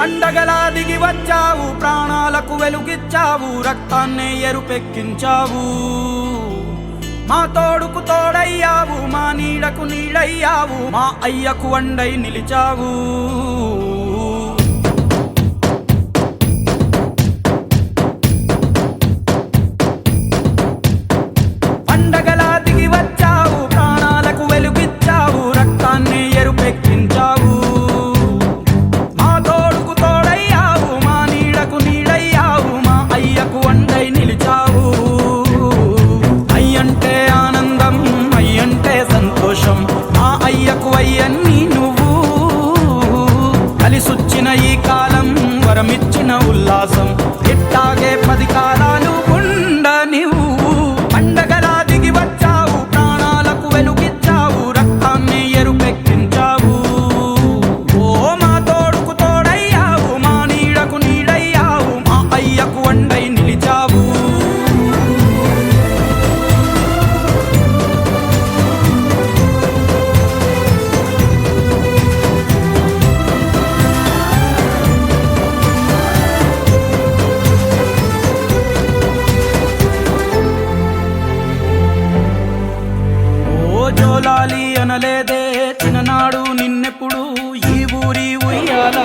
పండగలా దిగి వచ్చావు, ప్రాణాలకు వెలుగిచ్చావు, రక్తాన్నే ఎరుపెక్కించావు. మా తోడుకు తోడయ్యావు, మా నీడకు నీడయ్యావు, మా అయ్యకు వండై నిలిచావు. పండగలా దిగి వచ్చావు, ప్రాణాలకు వెలుగిచ్చావు, రక్తాన్నే ఎరుపెక్కించావు. మా తోడుకు తోడయ్యావు, మా నీడకు నీడయ్యావు, మా అయ్యకు వండై నిలిచావు. అయ్యంటే ఆనందం, అయ్యంటే సంతోషం, మా అయ్యకు అయ్యన్ని నువ్వు. కలిసొచ్చిన ఈ కాలం వరమిచ్చిన ఉల్లాసం, ఇట్టాగే 10 కాలాలు ఉండ నువ్వు. పండగలా దిగి వచ్చావు, ప్రాణాలకు వెలుగిచ్చావు, రక్తాన్ని ఎరుపెక్కించావు. ఓ మా తోడుకు తోడయ్యావు, మా నీడకు నీడయ్యావు, మా అయ్యకు వండై నిలిచావు. జోలాలి అనలేదే చిన్ననాడు నిన్నెప్పుడు ఈ ఊరి ఉయ్యాల.